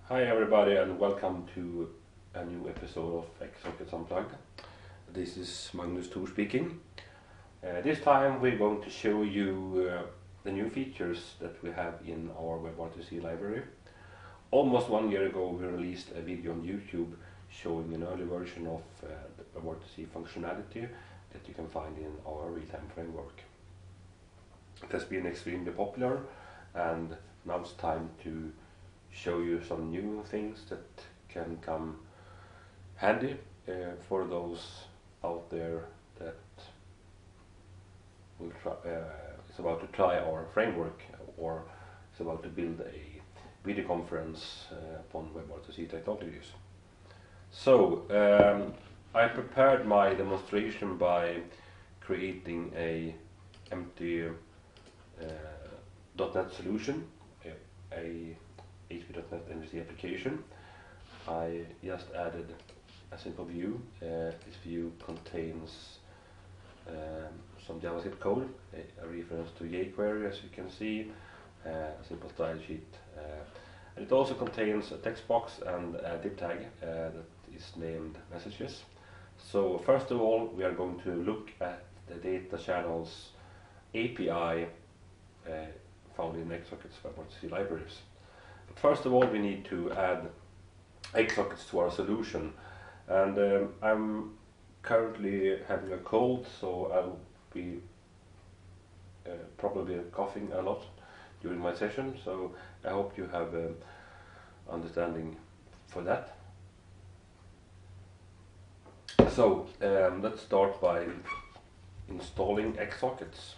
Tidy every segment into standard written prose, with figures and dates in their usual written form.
Hi everybody and welcome to a new episode of XSockets Unplugged. This is Magnus Thor speaking. This time we're going to show you the new features that we have in our WebRTC library. Almost 1 year ago we released a video on YouTube showing an early version of the WebRTC functionality that you can find in our real-time framework. It has been extremely popular and now it's time to show you some new things that can come handy for those out there that will try, is about to try our framework or is about to build a video conference upon WebRTC technologies. So I prepared my demonstration by creating a empty .NET solution, a ASP.NET MVC application. I just added a simple view. This view contains some JavaScript code, a reference to jQuery as you can see, a simple style sheet. And it also contains a text box and a div tag that is named messages. So first of all we are going to look at the data channels API found in XSockets WebRTC libraries. But first of all we need to add XSockets to our solution, and I'm currently having a cold, so I'll be probably coughing a lot during my session, so I hope you have understanding for that. So let's start by installing XSockets.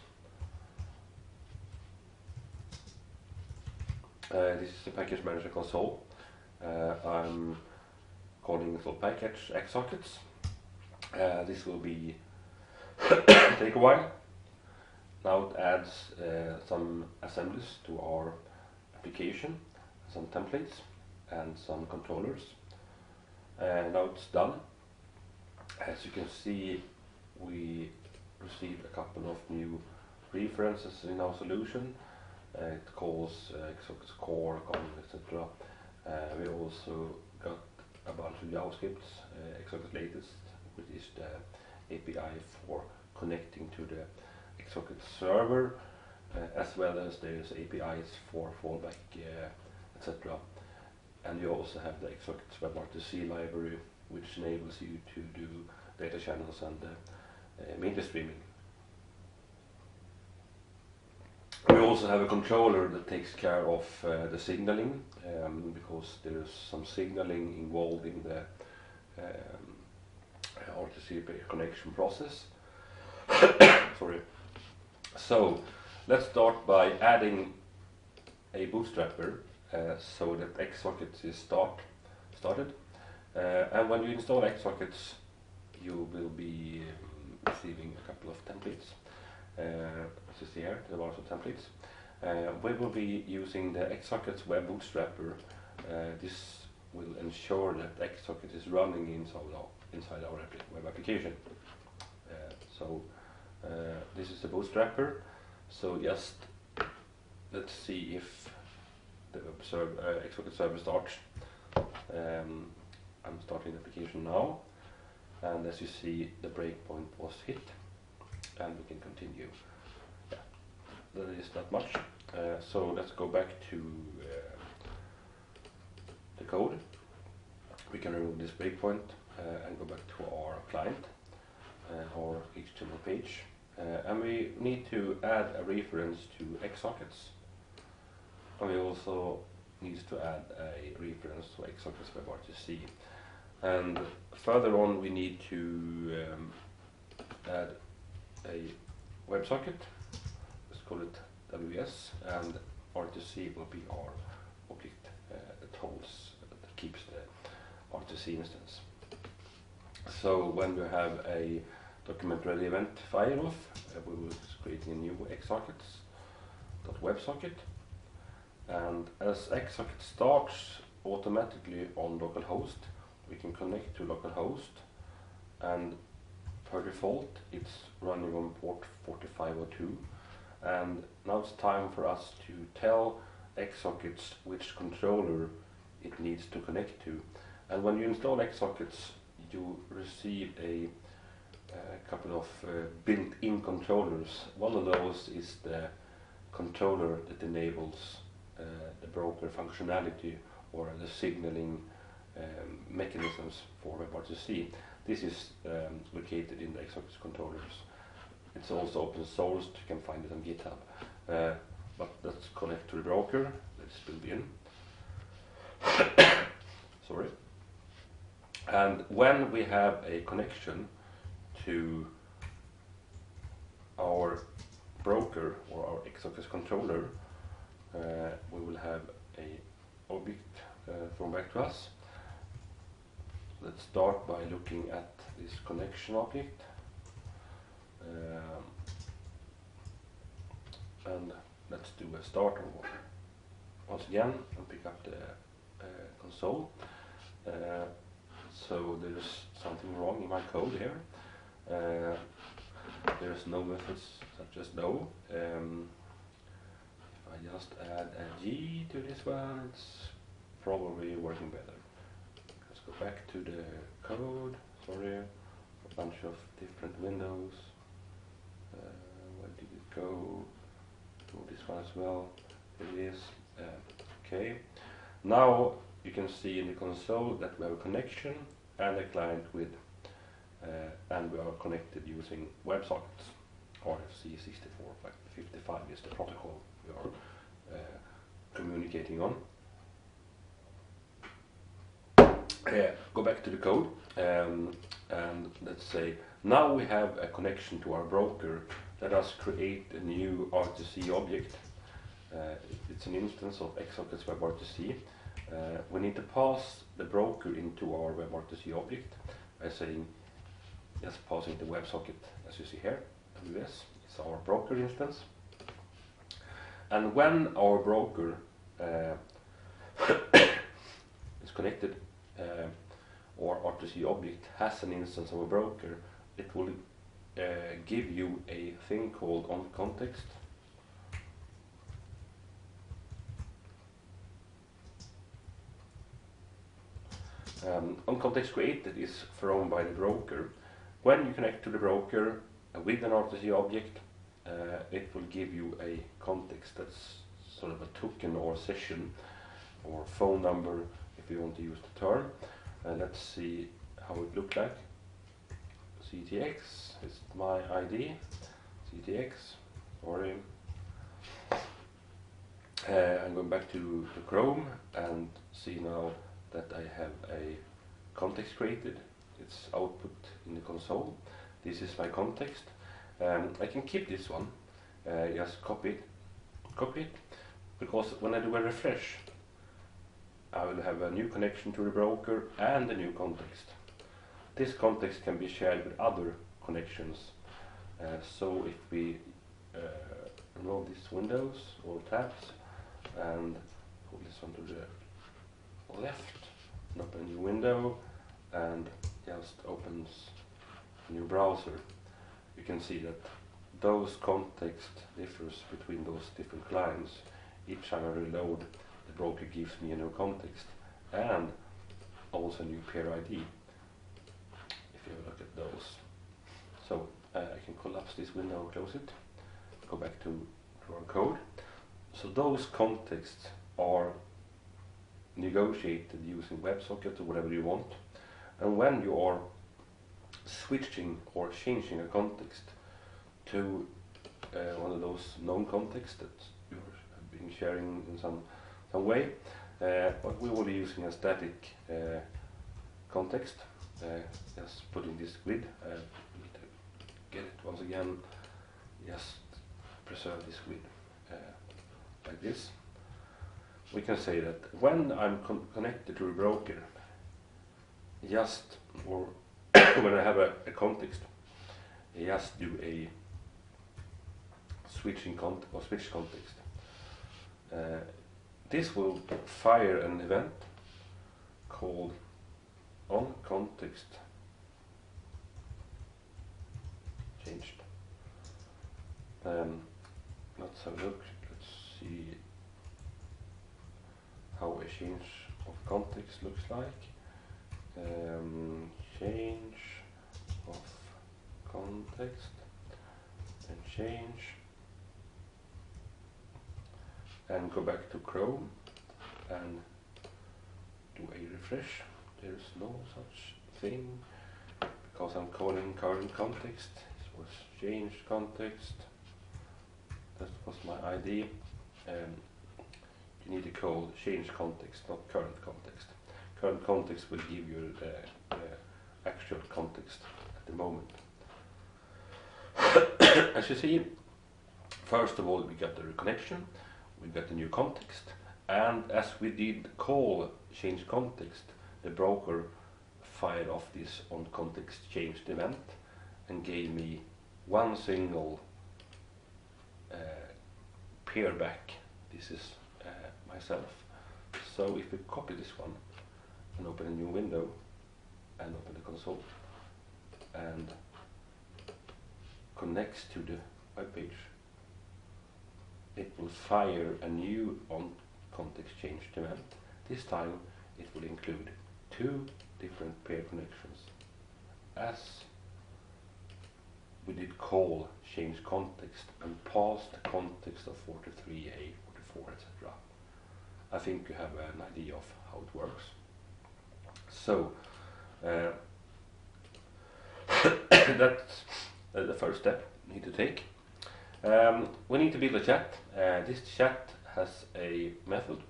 This is the package manager console. I'm calling it package XSockets. This will be take a while. Now it adds some assemblies to our application, some templates and some controllers. Now it's done. As you can see, we received a couple of new references in our solution. It calls XSockets core, etc. We also got a bunch of JavaScripts, XSockets latest, which is the API for connecting to the XSockets server, as well as there's APIs for fallback, etc. And you also have the XSockets WebRTC library, which enables you to do data channels and media streaming. We also have a controller that takes care of the signaling, because there's some signaling involved in the RTC connection process. Sorry. So let's start by adding a bootstrapper so that XSockets is started. And when you install XSockets, you will be receiving a couple of templates. As you see here, there are some templates. We will be using the XSockets web bootstrapper. This will ensure that XSockets is running inside our web application. So this is the bootstrapper. So just let's see if the XSockets server starts. I'm starting the application now, and as you see, the breakpoint was hit. And we can continue. Yeah, there is not much. So let's go back to the code. We can remove this breakpoint and go back to our client, our HTML page. And we need to add a reference to XSockets. And we also need to add a reference to XSockets WebRTC. And further on we need to add a WebSocket, let's call it WS, and RTC will be our object that holds, that keeps the RTC instance. So when we have a document ready event fire off, we will create a new XSockets.WebSocket, and as XSocket starts automatically on localhost, we can connect to localhost, and per default it's running on port 4502, and now it's time for us to tell XSockets which controller it needs to connect to. And when you install XSockets, you receive a couple of built-in controllers. One of those is the controller that enables the broker functionality or the signaling mechanisms for WebRTC. This is located in the XSockets controllers. It's also open sourced, you can find it on GitHub. But let's connect to the broker, let's build in. Sorry. And when we have a connection to our broker or our XSockets controller, we will have a object thrown back to us. Let's start by looking at this connection object, and let's do a start once again and pick up the console. So there's something wrong in my code here. There's no methods such as no. If I just add a G to this one, it's probably working better. Let's go back to the code. Sorry, a bunch of different windows. Where did it go? To this one as well. Here it is. Okay. Now you can see in the console that we have a connection and a client with, and we are connected using WebSockets. RFC6455 is the protocol we are communicating on. Go back to the code, and let's say now we have a connection to our broker. Let us create a new RTC object. It's an instance of XSockets WebRTC. We need to pass the broker into our WebRTC object by saying just passing the WebSocket, as you see here. WS is our broker instance. And when our broker is connected, or RTC object has an instance of a broker, it will give you a thing called onContext. OnContext created is thrown by the broker. When you connect to the broker with an RTC object, it will give you a context that's sort of a token or session or phone number if you want to use the term. Let's see how it looks like. CTX is my ID. CTX, sorry. I'm going back to Chrome and see now that I have a context created. It's output in the console. This is my context. I can keep this one, just copy it, because when I do a refresh, I will have a new connection to the broker and a new context. This context can be shared with other connections. So if we remove these windows or tabs and pull this one to the left, and open a new window and just opens a new browser, you can see that those context differs between those different clients. Each time I reload, the broker gives me a new context and also a new pair ID if you look at those. So I can collapse this window, close it, go back to our code. So those contexts are negotiated using WebSocket or whatever you want, and when you are switching or changing a context to one of those known contexts that you have been sharing in some way, but we will be using a static context. Just put in this grid. Need to get it once again. Just preserve this grid like this. We can say that when I'm connected to a broker, or when I have a context, just do a switch context. This will fire an event called onContext changed. Let's have a look. Let's see how a change of context looks like. Change of context and change, and go back to Chrome and do a refresh. There is no such thing because I'm calling current context. This was changed context. That was my ID. You need to call change context, not current context. Current context will give you the actual context at the moment. As you see, first of all we got the reconnection, we got the new context, and as we did call change context, the broker fired off this on context changed event and gave me one single pair back. This is myself. So if we copy this one and open a new window and open the console and connects to the web page, it will fire a new on context changed event. This time it will include two different pair connections. As we did call change context and pass the context of 43A, 44, etc. I think you have an idea of how it works. So that's the first step we need to take. We need to build a chat. This chat has a method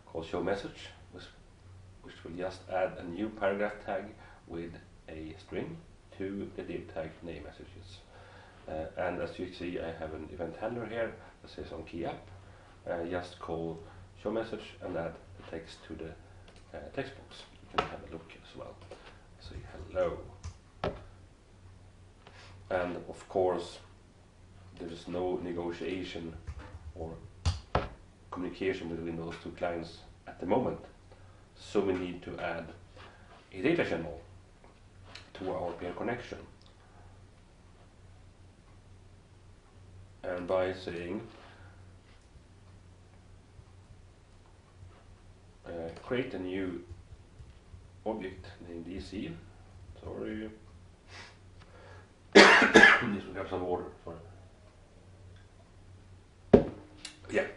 called showMessage, which will just add a new paragraph tag with a string to the div tag name messages. And as you see, I have an event handler here that says on key app. Just call showMessage and add the text to the text box. You can have a look as well. Say hello. And of course, there is no negotiation or communication between those two clients at the moment. So we need to add a data channel to our pair connection. And by saying create a new object named DC. Sorry. This will have some water. Sorry. Yeah.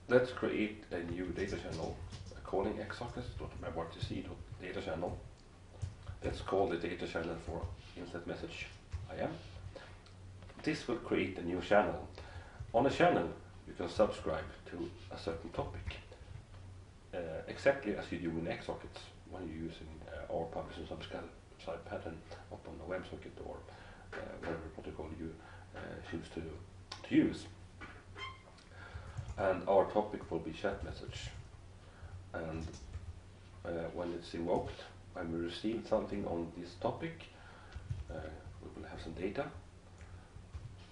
Let's create a new data channel calling xsockets.data channel. Let's call the data channel for instant message IM. This will create a new channel. On a channel, you can subscribe to a certain topic, exactly as you do in XSockets when you're using our publish and subscribe pattern up on the WebSocket or whatever protocol you choose to use. And our topic will be chat message. And when it's invoked, when we receive something on this topic, we will have some data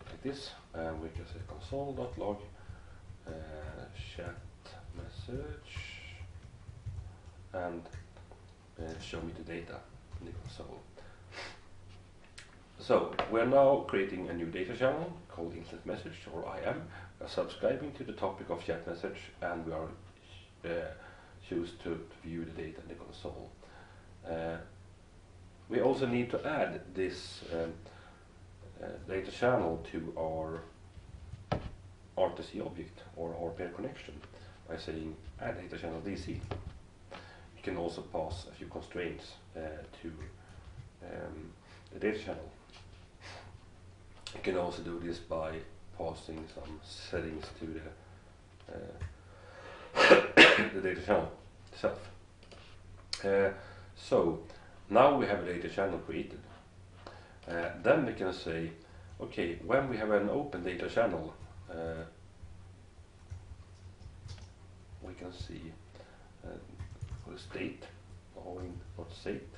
like this. We can say console.log chat message and show me the data in the console. So we're now creating a new data channel called instant message or IM. We are subscribing to the topic of chat message and we are choose to view the data in the console. We also need to add this data channel to our RTC object or our pair connection by saying add data channel DC. You can also pass a few constraints to the data channel. You can also do this by passing some settings to the data channel itself. So now we have a data channel created. Then we can say, okay, when we have an open data channel, we can see for the state, what state,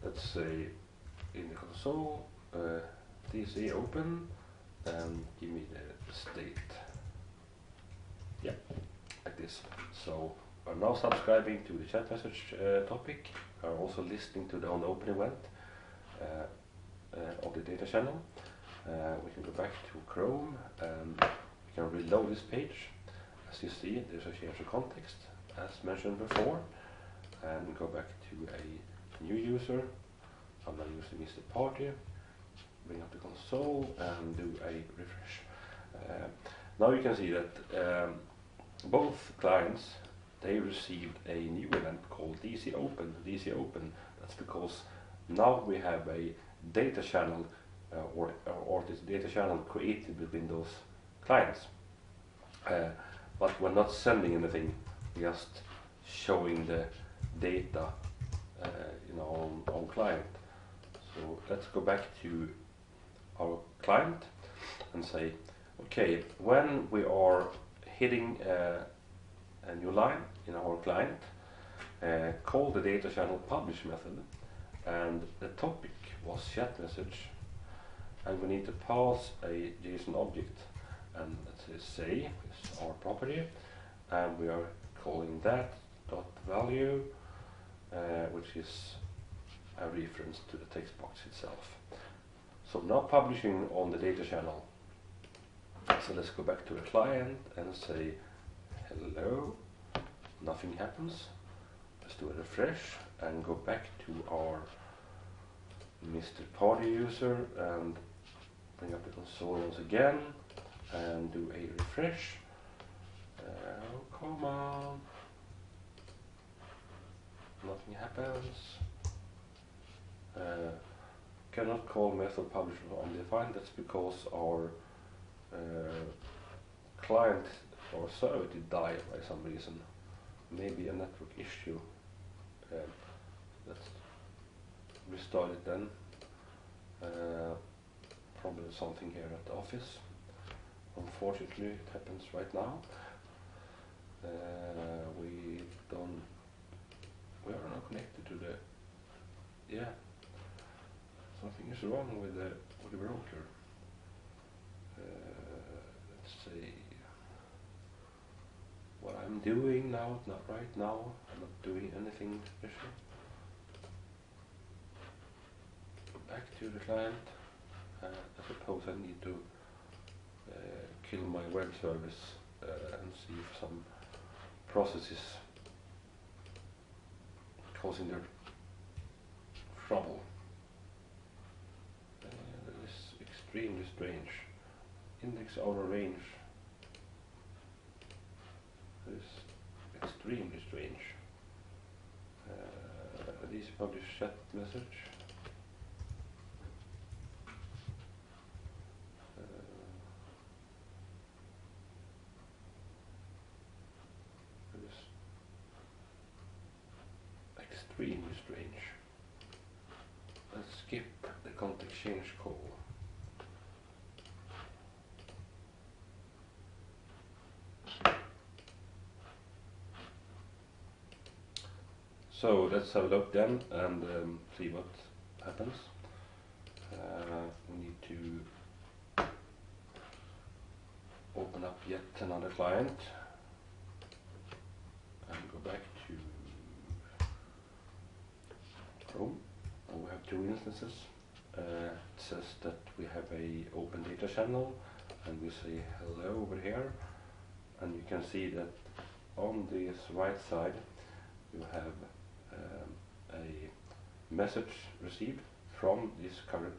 let's say in the console, DC open, and give me the state. Yeah, like this. So we're now subscribing to the chat message topic. We're also listening to the on open event. of the data channel. We can go back to Chrome and we can reload this page. As you see, there's a change of context as mentioned before, and go back to a new user. I'm now using Mr. Party. Bring up the console and do a refresh. Now you can see that both clients, they received a new event called DC Open. DC Open, that's because now we have a data channel or this data channel created between those clients. But we're not sending anything, just showing the data on client. So let's go back to our client and say, okay, when we are hitting a new line in our client, call the data channel publish method, and the topic was chat message, and we need to pass a JSON object, and let's say is our property, and we are calling that dot value, which is a reference to the text box itself. So now publishing on the data channel. So let's go back to the client and say hello. Nothing happens. Let's do a refresh and go back to our Mr. Party user and bring up the console once again and do a refresh. Come on. Nothing happens. Cannot call method publish undefined. That's because our client or server did die by some reason. Maybe a network issue. Let's restart it then. Probably something here at the office. Unfortunately, it happens right now. We are not connected to the. Yeah. Something is wrong with the broker. Let's see what I'm doing now. Not right now. I'm not doing anything special. Back to the client. I suppose I need to kill my web service and see if some processes causing their trouble. That is extremely strange. Index out of range. That is extremely strange. These publish chat message. Extremely strange. Let's skip the context change call. So let's have a look then and see what happens. We need to open up yet another client and go back to Chrome. And we have two instances. It says that we have a open data channel and we say hello over here, and you can see that on this right side you have a message received from this current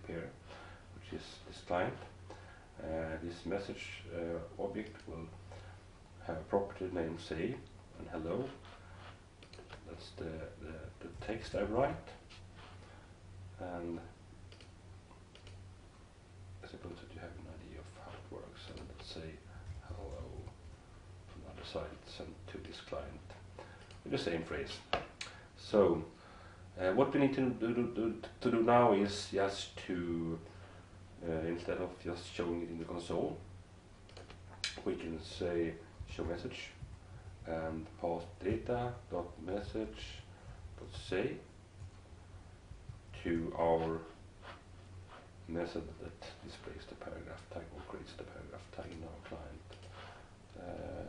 pair, which is this client. This message object will have a property name say and hello. That's the text I write, and I suppose that you have an idea of how it works. And let's say hello from the other side sent to this client with the same phrase. So what we need to do now is just to instead of just showing it in the console, we can say show message and pass data dot message dot say to our method that displays the paragraph tag or creates the paragraph tag in our client.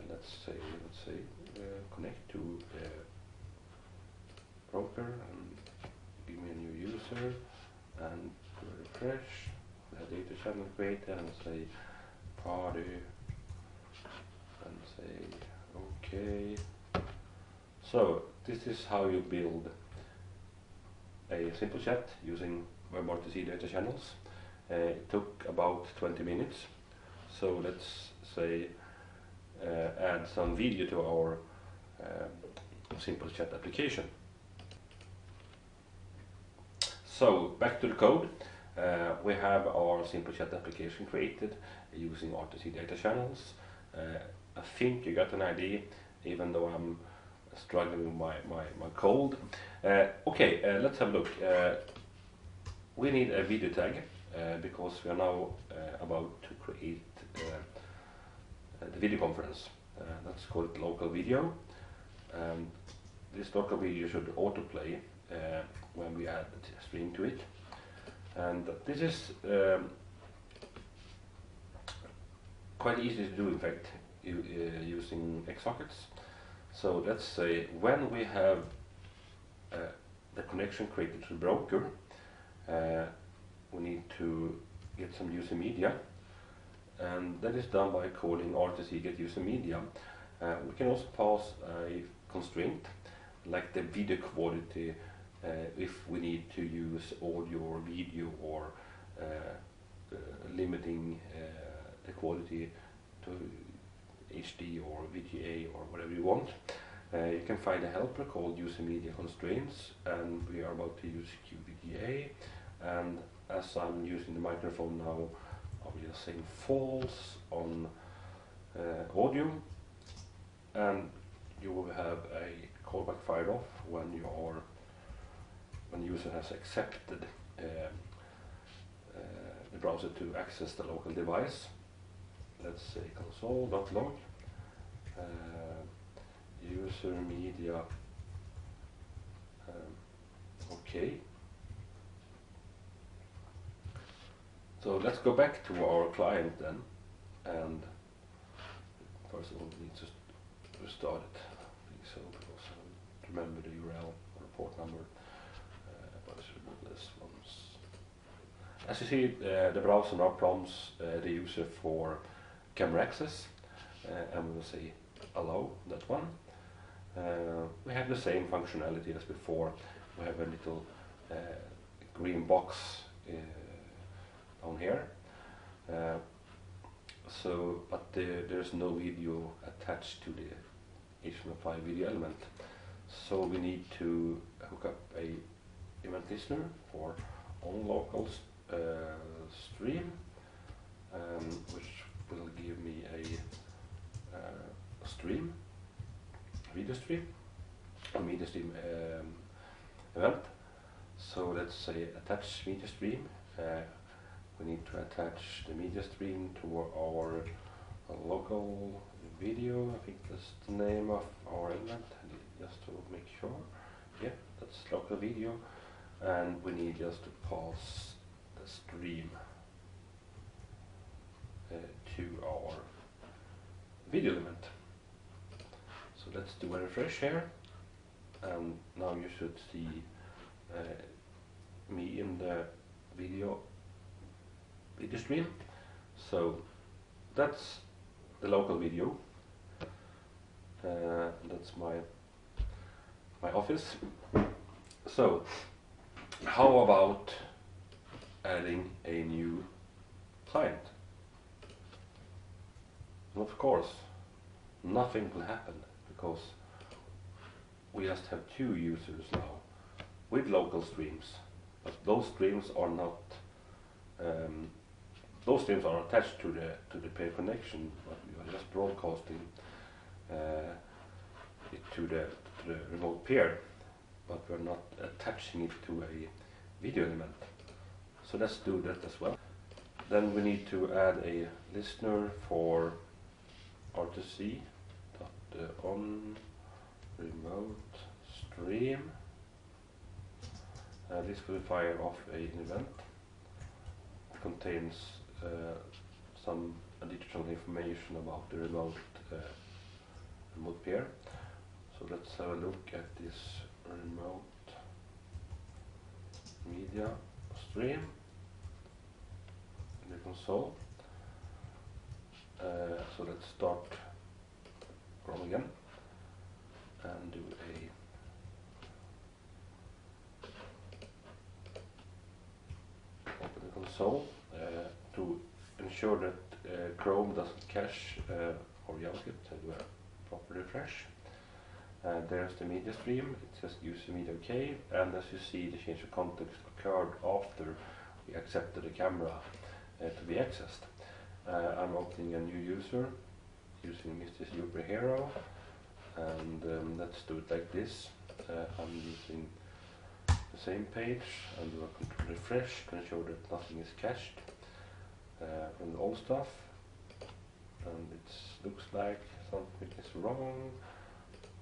Let's say connect to the broker and give me a new user and refresh the data channel created and say party and say okay. So this is how you build a simple chat using WebRTC data channels. It took about 20 minutes. So let's say add some video to our simple chat application. So back to the code. We have our simple chat application created using RTC data channels. I think you got an idea, even though I'm struggling with my cold. Okay, let's have a look. We need a video tag because we are now about to create the video conference. Let's call it local video. This local video should autoplay when we add the stream to it. And this is quite easy to do, in fact, using XSockets. So let's say when we have the connection created to the broker, we need to get some user media, and that is done by calling RTC get user media. We can also pass a constraint like the video quality if we need to use audio or video, or limiting the quality to HD or VGA or whatever you want. You can find a helper called user media constraints, and we are about to use QVGA. And as I'm using the microphone now, I'll just saying false on audio, and you will have a callback fired off when the user has accepted the browser to access the local device. Let's say console.log user media okay. So let's go back to our client then, and first of all we need to restart it. I think so, because I don't remember the URL or the port number, but I should remove this once. As you see, the browser now prompts the user for camera access, and we will say allow that one. We have the same functionality as before. We have a little green box down here. But there's no video attached to the HTML5 video element. So we need to hook up a event listener for on local stream, which will give me a stream, video stream, a media stream event. So let's say attach media stream. We need to attach the media stream to our local video. I think that's the name of our element, just to make sure. Yeah, that's local video, and we need just to pass the stream to our video element. So let's do a refresh here, and now you should see me in the video stream. So that's the local video. That's my office. So how about adding a new client? And of course, nothing will happen, because we just have 2 users now with local streams, but those streams are not those streams are attached to the pair connection, but we are just broadcasting it to the remote peer, but we're not attaching it to a video element. So let's do that as well. Then we need to add a listener for RTC on remote stream. This will fire off an event. It contains some additional information about the remote peer. So let's have a look at this remote media stream in the console. So let's start Chrome again and do a open the console to ensure that Chrome doesn't cache our JavaScript, and do a proper refresh. There's the media stream. It says user media OK, and as you see, the change of context occurred after we accepted the camera to be accessed. I'm opening a new user using Mr. Superhero, and let's do it like this. I'm using the same page and do a control refresh to ensure that nothing is cached from the old stuff, and it looks like something is wrong.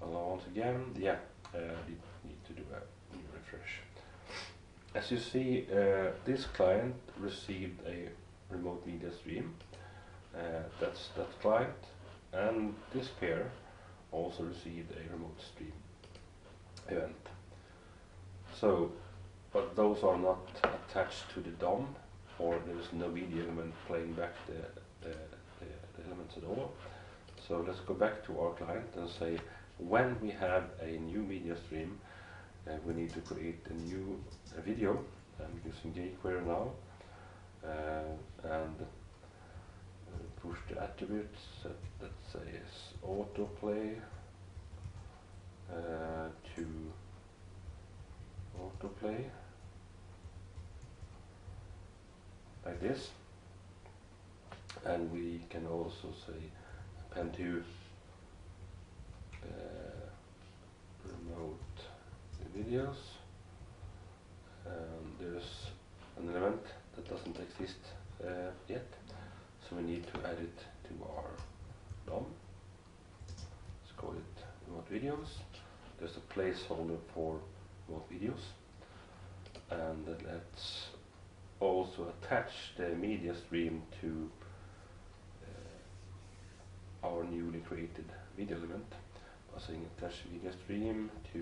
Allow once again, yeah, need to do a new refresh. As you see, this client received a remote media stream. That's that client, and this pair also received a remote stream event. So, but those are not attached to the DOM, or there is no video element playing back the elements at all. So let's go back to our client and say, when we have a new media stream, we need to create a new video. I'm using jQuery now, and push the attributes that, let's say, is autoplay to autoplay like this, and we can also say append to remote videos, and there's an element that doesn't exist yet, so we need to add it to our DOM. Let's call it remote videos. There's a placeholder for remote videos, and let's also attach the media stream to our newly created video element by saying attach media stream to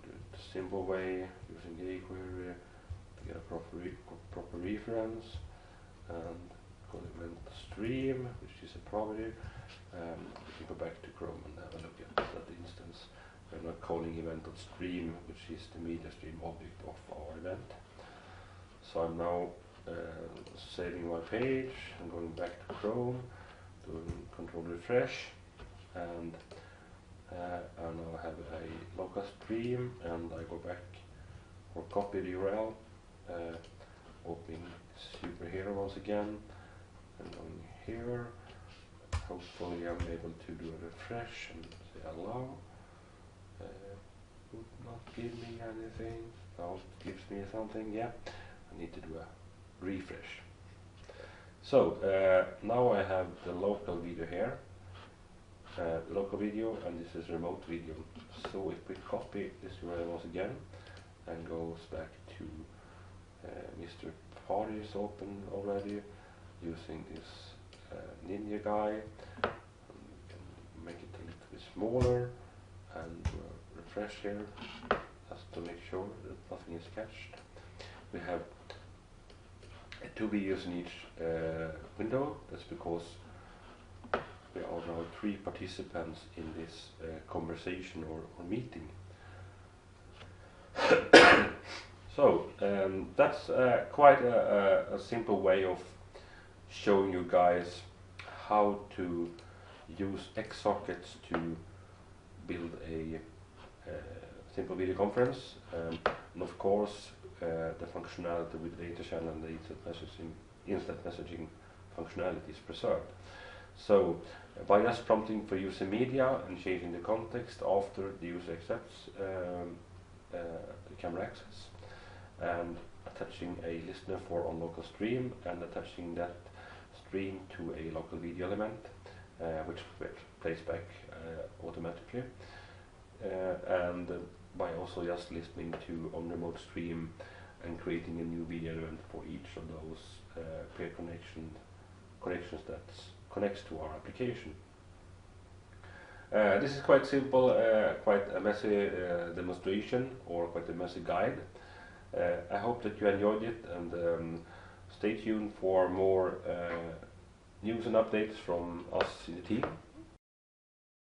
do it the simple way using jQuery to get a proper reference, and call it event stream, which is a property. We can go back to Chrome and have a look at that instance. We're not calling event.stream, which is the media stream object of our event. So I'm now saving my page and going back to Chrome, doing control refresh, and I now have a local stream, and I go back or copy the URL, opening Superhero once again, and going here. Hopefully I'm able to do a refresh and say allow. Would not give me anything. Now it gives me something, yeah. I need to do a refresh. So now I have the local video here, local video, and this is remote video. So if we copy this URL once again and goes back to Mr. Party is open already using this Ninja guy, and we can make it a little bit smaller and refresh here just to make sure that nothing is cached. We have 2 videos in each window. That's because there are now 3 participants in this conversation or meeting. So that's quite a simple way of showing you guys how to use XSockets to build a simple video conference, and of course the functionality with data channel and the instant messaging functionality is preserved. So by just prompting for user media and changing the context after the user accepts the camera access, and attaching a listener for on local stream, and attaching that stream to a local video element, which plays back automatically, and by also just listening to on remote stream and creating a new video element for each of those peer connections that connects to our application. This is quite simple, quite a messy demonstration, or quite a messy guide. I hope that you enjoyed it, and stay tuned for more news and updates from us in the team.